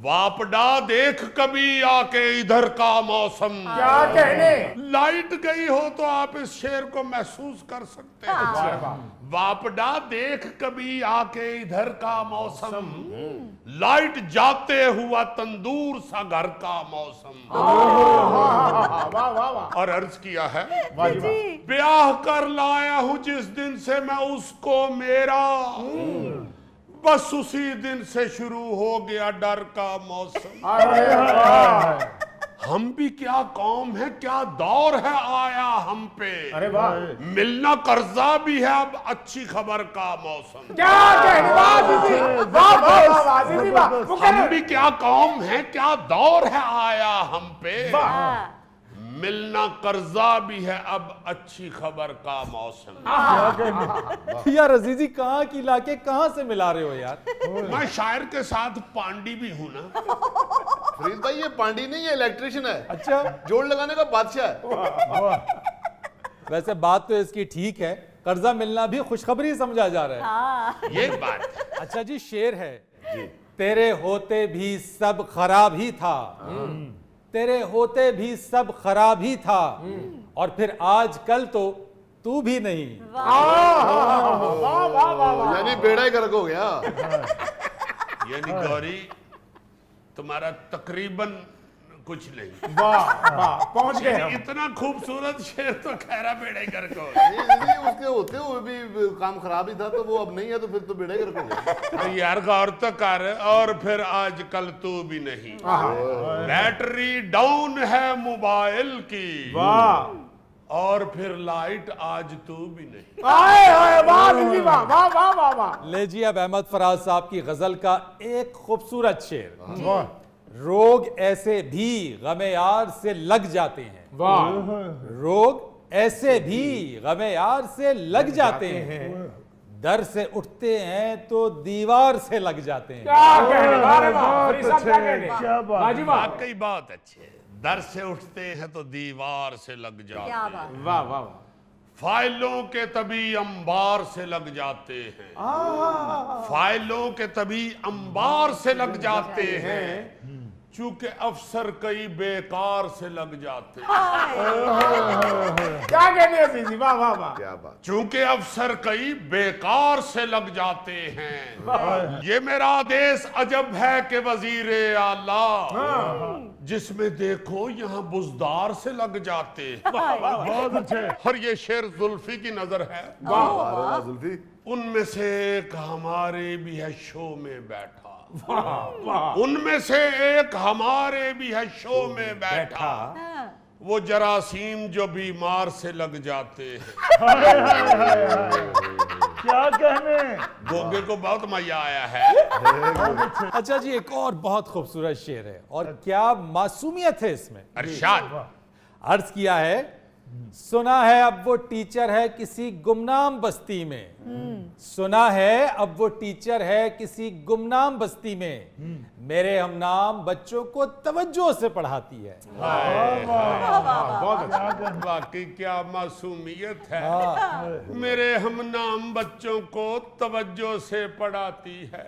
वापडा देख कभी आके इधर का मौसम। क्या कहने। लाइट गई हो तो आप इस शेर को महसूस कर सकते हैं। वापडा देख कभी आके इधर का मौसम, लाइट जाते हुआ तंदूर सा घर का मौसम। और अर्ज किया है, ब्याह कर लाया हूं जिस दिन से मैं उसको मेरा, बस उसी दिन से शुरू हो गया डर का मौसम। हम भी क्या कौम है, क्या दौर है आया हम पे। अरे वाह, मिलना कर्जा भी है अब अच्छी खबर का मौसम। क्या कहने। वाह अजीजी, वाह वाह वाह अजीजी, वाह। हम भी क्या कौम है, क्या दौर है आया हम पे। मिलना कर्जा भी है अब अच्छी खबर का मौसम। यार अजीजी कहाँ की लाके कहाँ से मिला रहे हो यार। मैं शायर के साथ पांडी भी हूं ना। फरीद भाई ये पांडी नहीं है, इलेक्ट्रिशियन है। अच्छा जोड़ लगाने का बादशाह है। वैसे बात तो इसकी ठीक है, कर्जा मिलना भी खुशखबरी समझा जा रहा है। ये बात। अच्छा जी शेर है, तेरे होते भी सब खराब ही था, तेरे होते भी सब खराब ही था, और फिर आज कल तो तू भी नहीं। यानी बेड़ा ही गर्क हो गया। यानी गौरी तुम्हारा तकरीबन कुछ नहीं। वाह वाह, पहुंच गए हम। इतना खूबसूरत शेर तो खैरा बेड़े कर को। ये उसके होते हुए भी काम खराब ही था, तो वो अब नहीं है तो फिर तो बेड़ा ही गर्क हो गया। यार गौर तो कर, और फिर आजकल तू भी नहीं। बैटरी डाउन है मोबाइल की, वाह। और फिर लाइट आज तू भी नहीं। आए आए, वाह अजीजी, वाह वाह वाह वाह वाह। ले जी अब अहमद फराज साहब की गजल का एक खूबसूरत शेर। रोग ऐसे भी गमे यार से लग जाते हैं। वाह रोग ऐसे भी गमे यार से लग जाते हैं। दर से उठते हैं तो दीवार से लग जाते हैं। क्या कहने, वाह रे वाह, फरीद साहब क्या कहने, क्या बात। वाजिबा। वाकई बात अच्छी है। दर से उठते हैं तो दीवार से लग जाते क्या हैं। बात। वाह वाह वाह। फाइलों के तभी अंबार से लग जाते हैं। फाइलों के तभी अंबार से लग जाते हैं, चूंकि अफसर कई बेकार से लग जाते हैं। क्या कहने अजीजी, वाह वाह वाह। क्या बात। चूंकि अफसर कई बेकार से लग जाते हैं। ये मेरा देश अजब है कि वजीर आला जिसमें देखो यहाँ बुजदार से लग जाते हैं। बहुत अच्छे। और ये शेर जुल्फी की नजर है। वाह वाह जुल्फी। उनमें से एक हमारे भी है शो में बैठा। उनमें से एक हमारे भी है शो में बैठा। वो जरासीम जो बीमार से लग जाते हैं। क्या कहने। गोगे को बहुत मजा आया है। अच्छा जी, एक और बहुत खूबसूरत शेर है और क्या मासूमियत है इसमें। अरशाद अर्ज किया है, सुना है अब वो टीचर है किसी गुमनाम बस्ती में। सुना है अब वो टीचर है किसी गुमनाम बस्ती में। मेरे हमनाम बच्चों को तवज्जो से पढ़ाती है। वाकई क्या मासूमियत है। मेरे हमनाम बच्चों को तवज्जो से पढ़ाती है।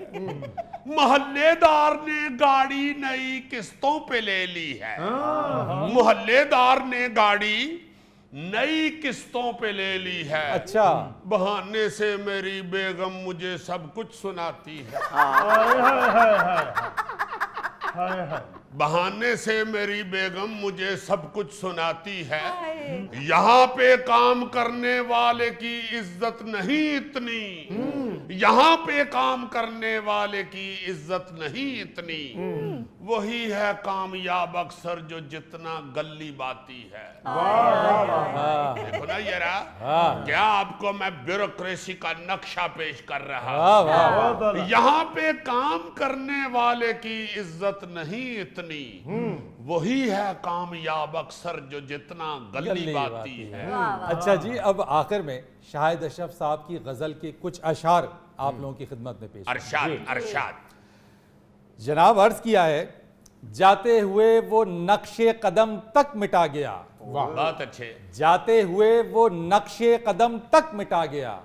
मोहल्लेदार ने गाड़ी नई किस्तों पे ले ली है। मोहल्लेदार ने गाड़ी नई किस्तों पे ले ली है। अच्छा। बहाने से मेरी बेगम मुझे सब कुछ सुनाती है। बहाने से मेरी बेगम मुझे सब कुछ सुनाती है। यहाँ पे काम करने वाले की इज्जत नहीं इतनी। यहाँ पे काम करने वाले की इज्जत नहीं इतनी। वही है कामयाब अक्सर जो जितना गल्ली बाती है। देखो ना जरा, क्या आपको मैं ब्यूरोक्रेसी का नक्शा पेश कर रहा हूँ। यहाँ पे काम करने वाले की इज्जत नहीं इतनी। वही है कामयाब अक्सर जो जितना गल्ली बाती है। अच्छा जी, अब आखिर में शाहिद अशरफ साहब की गजल के कुछ अशार आप लोगों की खिदमत में पेश। अरशाद अरशाद जनाब अर्ज किया है, जाते हुए वो नक्शे कदम तक मिटा गया। बहुत अच्छे। जाते हुए वो नक्शे कदम तक मिटा गया।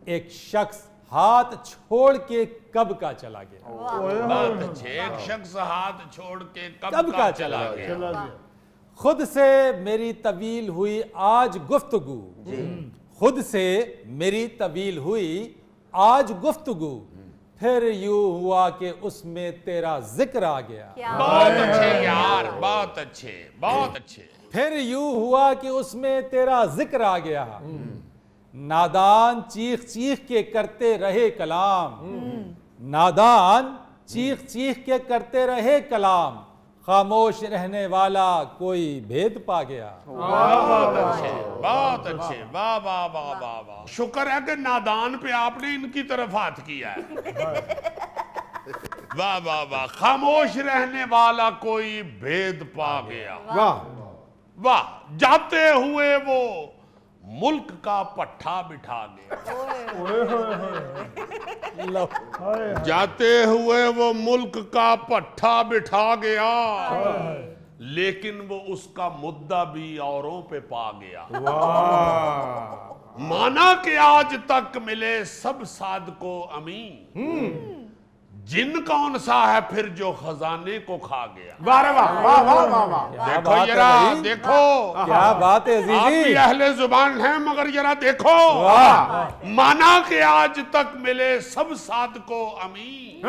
एक शख्स हाथ छोड़ के कब का चला गया। बहुत अच्छे। एक शख्स हाथ छोड़ के कब का चला गया। खुद से मेरी तवील हुई आज गुफ्तगू। खुद से मेरी तवील हुई आज गुफ्तगू। फिर यूं हुआ कि उसमें तेरा जिक्र आ गया। बहुत अच्छे यार, बहुत अच्छे, बहुत अच्छे। फिर यूं हुआ कि उसमें तेरा जिक्र आ गया। नादान चीख चीख के करते रहे कलाम। नादान चीख चीख के करते रहे कलाम। खामोश रहने वाला कोई भेद पा गया। बहुत अच्छे, बहुत अच्छे। वाह वाह वाह वाह वाह। शुक्र है कि नादान पे आपने इनकी तरफ हाथ किया है। वाह वाह वाह। खामोश रहने वाला कोई भेद पा गया। वाह वाह। जाते हुए वो मुल्क का पट्टा बिठा गया। जाते हुए वो मुल्क का पट्टा बिठा गया, लेकिन वो उसका मुद्दा भी औरों पे पा गया। माना कि आज तक मिले सब सादको अमीन, जिन कौन सा है फिर जो खजाने को खा गया। वाह वाह वाह वाह वाह वाह। देखो जरा, देखो क्या बात है आप भी अजीजी। अहले जुबान हैं, मगर जरा देखो। माना कि आज तक मिले सब सादको अमीन,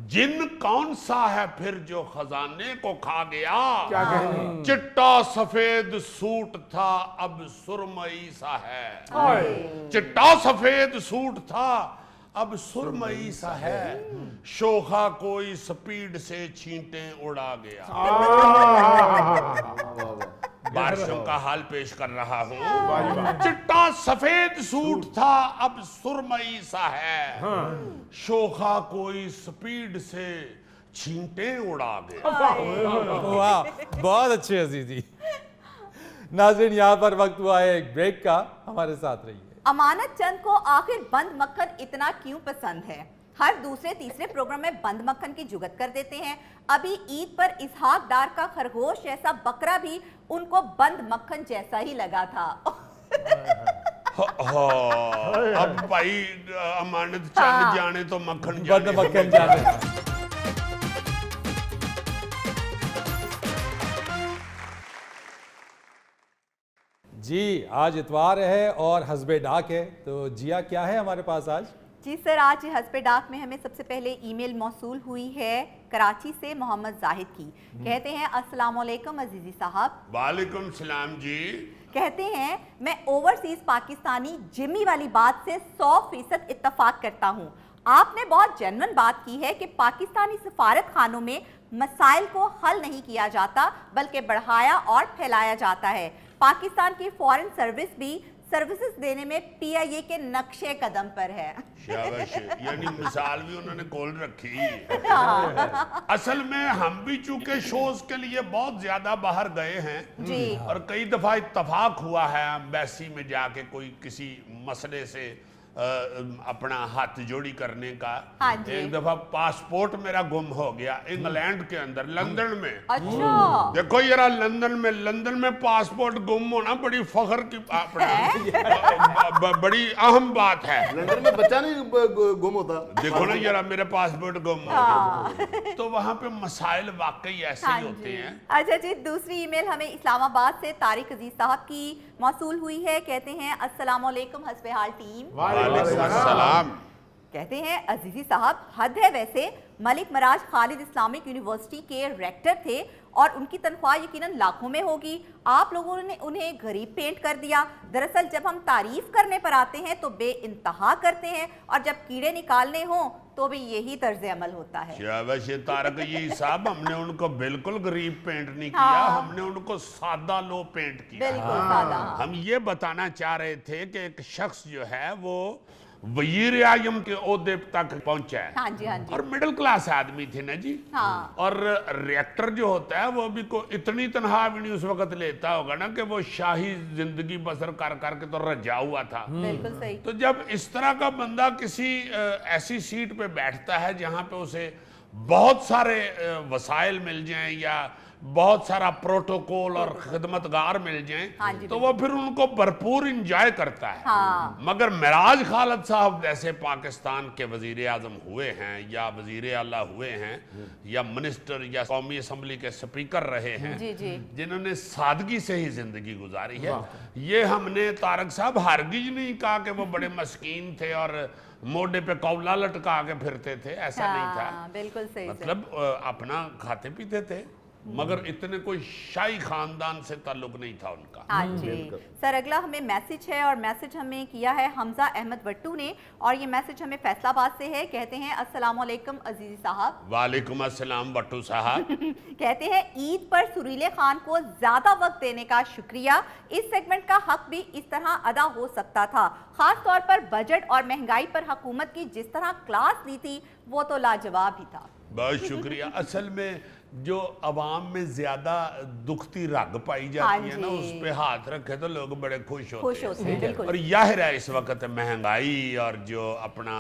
जिन कौन सा है फिर जो खजाने को खा गया। क्या कहने। चिट्टा सफेद सूट था अब सुरमई सा है। चिट्टा सफेद सूट था अब सुरमई सा है। शोखा कोई स्पीड से छींटे उड़ा गया। बारिशों का हाल पेश कर रहा हूं। चिट्टा सफेद सूट था अब सुरमई सा है। शोखा कोई स्पीड से छींटे उड़ा गए। वाह, बहुत अच्छे अजीजी। नाज़रीन, यहाँ पर वक्त हुआ है एक ब्रेक का, हमारे साथ रहिए। अमानत चंद को आखिर बंद मक्खन इतना क्यों पसंद है? हर दूसरे तीसरे प्रोग्राम में बंद मक्खन की जुगत कर देते हैं। अभी ईद पर इसहाक डार का खरगोश जैसा बकरा भी उनको बंद मक्खन जैसा ही लगा था। अब भाई अमानत चंद जाने तो मक्खन बंद जाने। मक्खन जाने। जी, आज इतवार है और हस्बे डाक है, तो जिया क्या है हमारे पास आज? जी सर, आज हस्बे डाक में हमें सबसे पहले ईमेल मौसूल हुई है कराची से मोहम्मद जाहिद की। कहते हैं अस्सलाम वालेकुम अजीजी साहब। वालेकुम सलाम जी। कहते हैं मैं ओवरसीज पाकिस्तानी जिम्मी वाली बात से 100% इत्तफाक करता हूँ। आपने बहुत जेन्युइन बात की है कि पाकिस्तानी सफारत खानों में मसाइल को हल नहीं किया जाता बल्कि बढ़ाया और फैलाया जाता है। पाकिस्तान की फॉरेन सर्विस भी सर्विसेज देने में PIA के नक्शे कदम पर है। शाबाश, यानी मिसाल भी उन्होंने खोल रखी। असल में हम भी चूंकि शोज के लिए बहुत ज्यादा बाहर गए हैं जी। और कई दफा इत्तफाक हुआ है एम्बेसी में जाके कोई किसी मसले से अपना हाथ जोड़ी करने का। हाँ जी। एक दफा पासपोर्ट मेरा गुम हो गया इंग्लैंड के अंदर, लंदन में। अच्छा। देखो यार, लंदन में पासपोर्ट गुम होना बड़ी फख्र की अपना बड़ी अहम बात है। लंदन में बच्चा नहीं गुम होता। देखो ना यार, मेरा पासपोर्ट गुम हो गया। तो वहाँ पे मसाइल वाकई ऐसे हाँ ही होते जी। हैं। अच्छा जी, दूसरी ईमेल हमें इस्लामाबाद से तारिक अजीज साहब की मौसूल हुई है। कहते हैं अस्सलाम वालेकुम हस्बे हाल टीम। वालेकुम अस्सलाम। कहते हैं अजीजी साहब, हद है वैसे, मलिक मराज खालिद इस्लामिक यूनिवर्सिटी के रेक्टर थे और उनकी तनख्वाह यकीनन लाखों में होगी। आप लोगों ने उन्हें गरीब पेंट कर दिया। दरअसल जब हम तारीफ करने पर आते हैं तो बेइंतहा करते हैं और जब कीड़े निकालने हों तो भी यही तर्ज अमल होता है। शाबाश तारक जी साहब, हमने उनको बिल्कुल गरीब पेंट नहीं किया, हाँ। हमने उनको सादा लो पेंट किया। बिल्कुल सादा। हम ये बताना चाह रहे थे कि एक शख्स जो है वो वजीर आजम के ओहदे तक पहुंचा है। हाँ जी, हाँ जी। और मिडिल क्लास आदमी थे ना जी। हाँ। और रिएक्टर जो होता है वो भी को इतनी तनख्वाह भी नहीं उस वक्त लेता होगा ना कि वो शाही जिंदगी बसर कर करके तो रजा हुआ था। बिल्कुल सही। तो जब इस तरह का बंदा किसी ऐसी सीट पे बैठता है जहां पे उसे बहुत सारे वसाइल मिल जाएं या बहुत सारा प्रोटोकॉल और खिदमतगार मिल जाएं, हाँ जी, तो वो फिर उनको भरपूर इंजॉय करता है। हाँ। मगर मिराज खालिद साहब जैसे पाकिस्तान के वजीर आजम हुए हैं या वजीर आला हुए हैं या मिनिस्टर या कौमी असम्बली के स्पीकर रहे हैं, जी जी। जिन्होंने सादगी से ही जिंदगी गुजारी है, ये हमने तारक साहब हरगिज नहीं कहा कि वो बड़े मस्कीन थे और मोढे पे कौला लटका के फिरते थे, ऐसा नहीं था। बिल्कुल सही। मतलब अपना खाते पीते थे मगर इतने कोई शाही खानदान से ताल्लुक नहीं था उनका। हाँ जी सर, अगला हमें मैसेज है और मैसेज हमें किया है हमजा अहमद वट्टू ने और ये मैसेज हमें फैसलाबाद से है। कहते हैं अस्सलाम वालेकुम अजीज साहब। वालेकुम अस्सलाम वट्टू साहब। कहते हैं ईद पर सुरीले खान को ज्यादा वक्त देने का शुक्रिया। इस सेगमेंट का हक भी इस तरह अदा हो सकता था, खास तौर पर बजट और महंगाई पर हुकूमत की जिस तरह क्लास ली थी वो तो लाजवाब ही था। बहुत शुक्रिया। असल में जो अवाम में ज्यादा दुखती रग पाई हाँ जाती है ना, जी। उस पे हाथ रखे तो लोग बड़े खुश खुश होते हैं, बिल्कुल। और जाहिर है इस वक्त महंगाई और जो अपना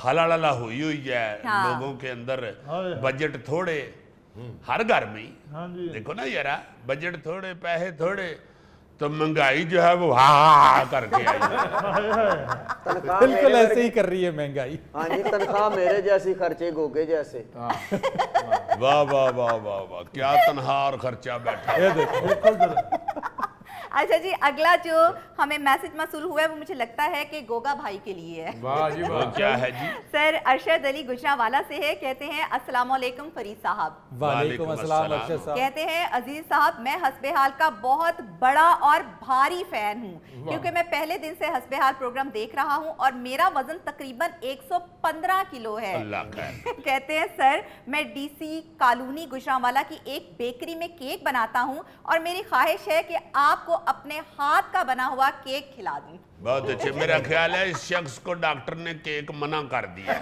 हलाला हुई है हाँ। लोगों के अंदर, बजट थोड़े हर घर में ही। हाँ जी। देखो ना यारा, बजट थोड़े पैसे थोड़े तो महंगाई जो है वो हा करके आई है। बिल्कुल ऐसे ही कर रही है महंगाई। हाँ जी, तनख्वाह मेरे जैसी, खर्चे गोगे जैसे। वाह वाह वाह वाह वाह, क्या तनख्वाह और खर्चा बैठा। ये देखो अच्छा जी, अगला जो हमें मैसेज मसूल हुआ है वो मुझे लगता है कि गोगा भाई के लिए है। वाह जी वो क्या है जी? सर अरशद अली गुजरावाला से है। कहते हैं अस्सलाम वालेकुम फरीद साहब। वालेकुम अस्सलाम अरशद साहब। कहते हैं अजीज साहब, मैं हस्बेहाल का बहुत बड़ा और भारी फैन हूँ क्योंकि मैं पहले दिन से हस्बेहाल प्रोग्राम देख रहा हूँ और मेरा वजन तकरीबन 115 किलो है। अल्लाह खैर। कहते हैं सर, मैं DC कॉलोनी गुजरावाला की एक बेकरी में केक बनाता हूँ और मेरी ख्वाहिश है कि आपको अपने हाथ का बना हुआ केक खिला दूं। बहुत अच्छे। मेरा ख्याल है इस शख्स को डॉक्टर ने केक मना कर दिया,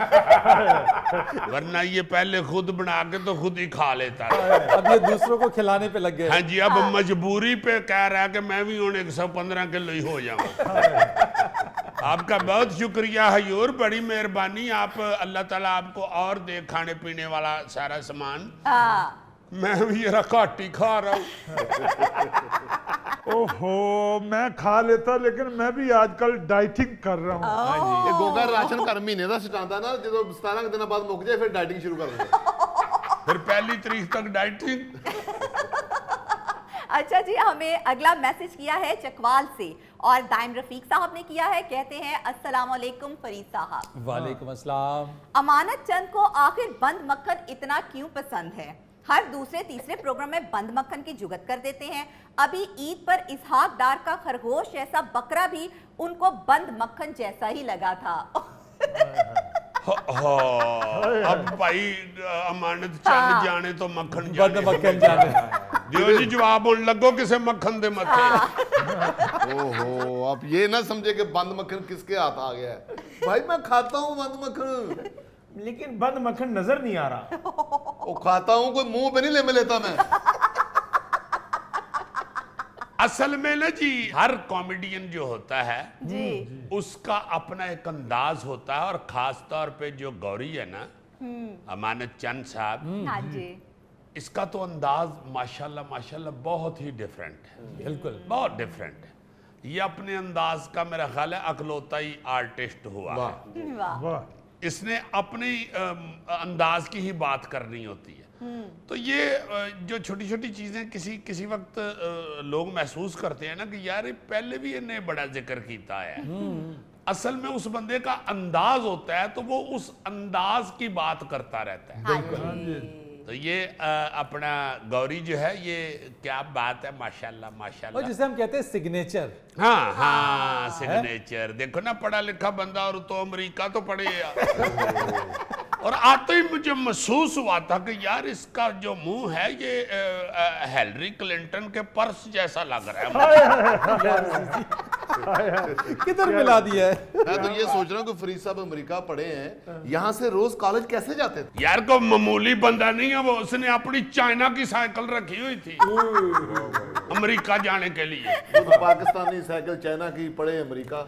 वरना ये पहले खुद बना के तो खुद ही खा लेता था। अब ये दूसरों को खिलाने पे लग गए। हाँ जी, अब मजबूरी पे कह रहा है कि मैं भी हूँ 115 किलो ही हो जाऊँ। आपका बहुत शुक्रिया हजूर, बड़ी मेहरबानी। आप अल्लाह ताला आपको और दे खाने पीने वाला सारा सामान। मैं भी ये घाट ही खा रहा हूँ। ओहो, मैं खा लेता, लेकिन मैं भी आजकल डाइटिंग कर रहा हूँ। ਇਹ ਗੋਗਾ ਰਾਸ਼ਨ ਘਰ ਮਹੀਨੇ ਦਾ ਸਟਾਂਦਾ ਨਾ, ਜਦੋਂ 17 ਕੁ ਦਿਨਾਂ ਬਾਅਦ ਮੁੱਕ ਜਾਏ ਫਿਰ ਡਾਈਟਿੰਗ ਸ਼ੁਰੂ ਕਰ ਦਿੰਦੇ। फिर पहली तारीख तक डाइटिंग। अच्छा जी, हमें अगला मैसेज किया है चकवाल से और दाइम रफीक साहब ने किया है। कहते हैं अस्सलाम वालेकुम फरीद साहब। वालेकुम अस्सलाम। अमानत चंद को आखिर बंद मक्खन इतना क्यों पसंद है? हर दूसरे तीसरे प्रोग्राम में बंद मक्खन की जुगत कर देते हैं। अभी ईद पर इसहाक डार का खरगोश जैसा बकरा भी उनको बंद मक्खन जैसा ही लगा था। अब भाई अमानत चंद जाने तो मक्खन बंद जाने। मक्खन जाने। दियो जी जवाब होने लगो किसे मक्खन दे मथे। ओहो, आप ये ना समझे कि बंद मक्खन किसके हाथ आ गया है। भाई मैं खाता हूँ बंद मक्खन, लेकिन बंद मक्खन नजर नहीं आ रहा। वो खाता हूँ, कोई मुंह पे नहीं ले लेता मैं। असल में ना जी, हर कॉमेडियन जो होता है जी उसका अपना एक अंदाज होता है, और खास तौर पे जो गौरी है ना, अमानत चंद साहब, हाँ जी, इसका तो अंदाज माशाल्लाह माशाल्लाह बहुत ही डिफरेंट है। बिल्कुल। बहुत डिफरेंट है। ये अपने अंदाज का मेरा ख्याल है अकलौता ही आर्टिस्ट हुआ है। वाह, वाह, इसने अपनी अंदाज की ही बात करनी होती है। तो ये जो छोटी छोटी चीजें किसी वक्त लोग महसूस करते हैं ना कि यार ये पहले भी इन्हें बड़ा जिक्र किया है, असल में उस बंदे का अंदाज होता है, तो वो उस अंदाज की बात करता रहता है। हाँ जी। तो ये अपना गौरी जो है, ये क्या बात है, माशाल्लाह और माशाल्लाह। जिसे हम कहते हैं सिग्नेचर। हाँ हाँ, सिग्नेचर। देखो ना, पढ़ा लिखा बंदा, और तो अमेरिका तो पढ़े यार। और आते ही मुझे महसूस हुआ था कि यार इसका जो मुंह है ये हिलरी क्लिंटन के पर्स जैसा लग रहा है। किधर मिला दिया है? मैं तो ये सोच रहा हूँ कि फरीद साहब अमेरिका पढ़े हैं, यहाँ से रोज कॉलेज कैसे जाते थे? यार को मामूली बंदा नहीं है वो, उसने अपनी चाइना की साइकिल रखी हुई थी अमेरिका जाने के लिए। वो तो पाकिस्तानी साइकिल चाइना की, पढ़े अमेरिका।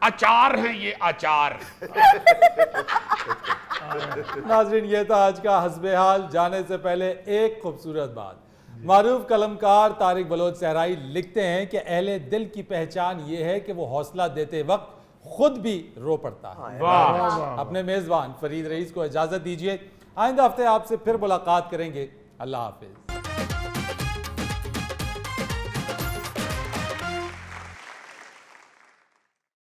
अचार हैं ये, अचार। नाजरीन, ये था आज का हस्बे हाल। जाने से पहले एक खूबसूरत बात। मारूफ कलमकार तारिक बलोच सहराई लिखते हैं कि अहले दिल की पहचान ये है कि वो हौसला देते वक्त खुद भी रो पड़ता है। अपने मेजबान फरीद रईस को इजाजत दीजिए। आइंदा हफ्ते आपसे फिर मुलाकात करेंगे। अल्लाह हाफिज।